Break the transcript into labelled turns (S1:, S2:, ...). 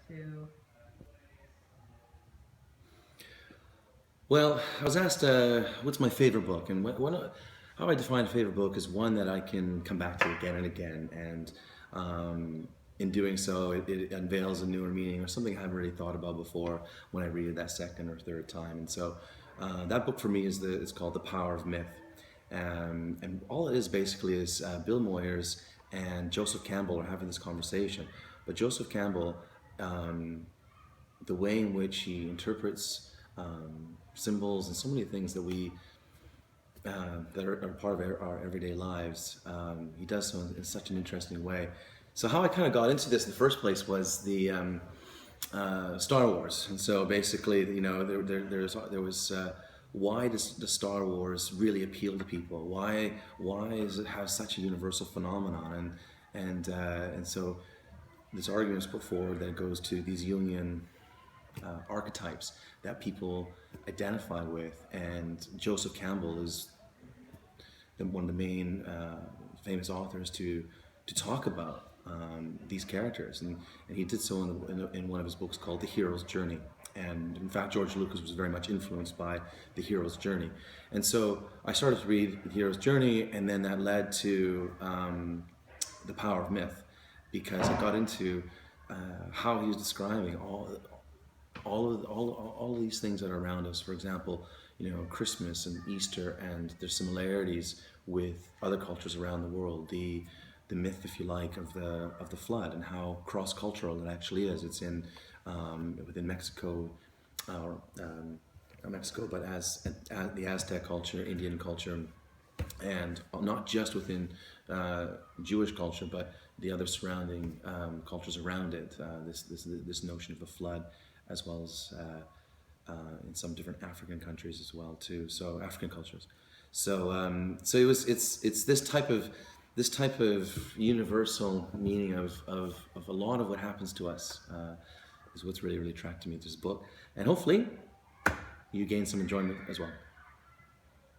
S1: to?
S2: Well, I was asked, what's my favorite book, and how I define a favorite book is one that I can come back to again and again, and in doing so, it unveils a newer meaning or something I haven't really thought about before when I read it that second or third time. And so, that book for me is called The Power of Myth, and all it is basically is Bill Moyers and Joseph Campbell are having this conversation, but Joseph Campbell, the way in which he interprets symbols and so many things that we are part of our everyday lives. He does so in such an interesting way. So how I kind of got into this in the first place was the Star Wars, and so basically, there was why does the Star Wars really appeal to people? Why does it have such a universal phenomenon? And so this argument is put forward that goes to these Jungian archetypes that people identify with, and Joseph Campbell is one of the main famous authors to talk about these characters, and he did so in one of his books called The Hero's Journey. And in fact, George Lucas was very much influenced by The Hero's Journey. And so I started to read The Hero's Journey, and then that led to The Power of Myth, because I got into how he was describing all of these things that are around us. For example, Christmas and Easter and their similarities with other cultures around the world. The myth, if you like, of the flood, and how cross cultural it actually is. It's in within Mexico, not Mexico, but as the Aztec culture, Indian culture, and not just within Jewish culture, but the other surrounding cultures around it. This notion of the flood, as well as in some different African countries as well too. So African cultures. So it's this type of universal meaning of a lot of what happens to us is what's really attracted me to this book, and hopefully you gain some enjoyment as well.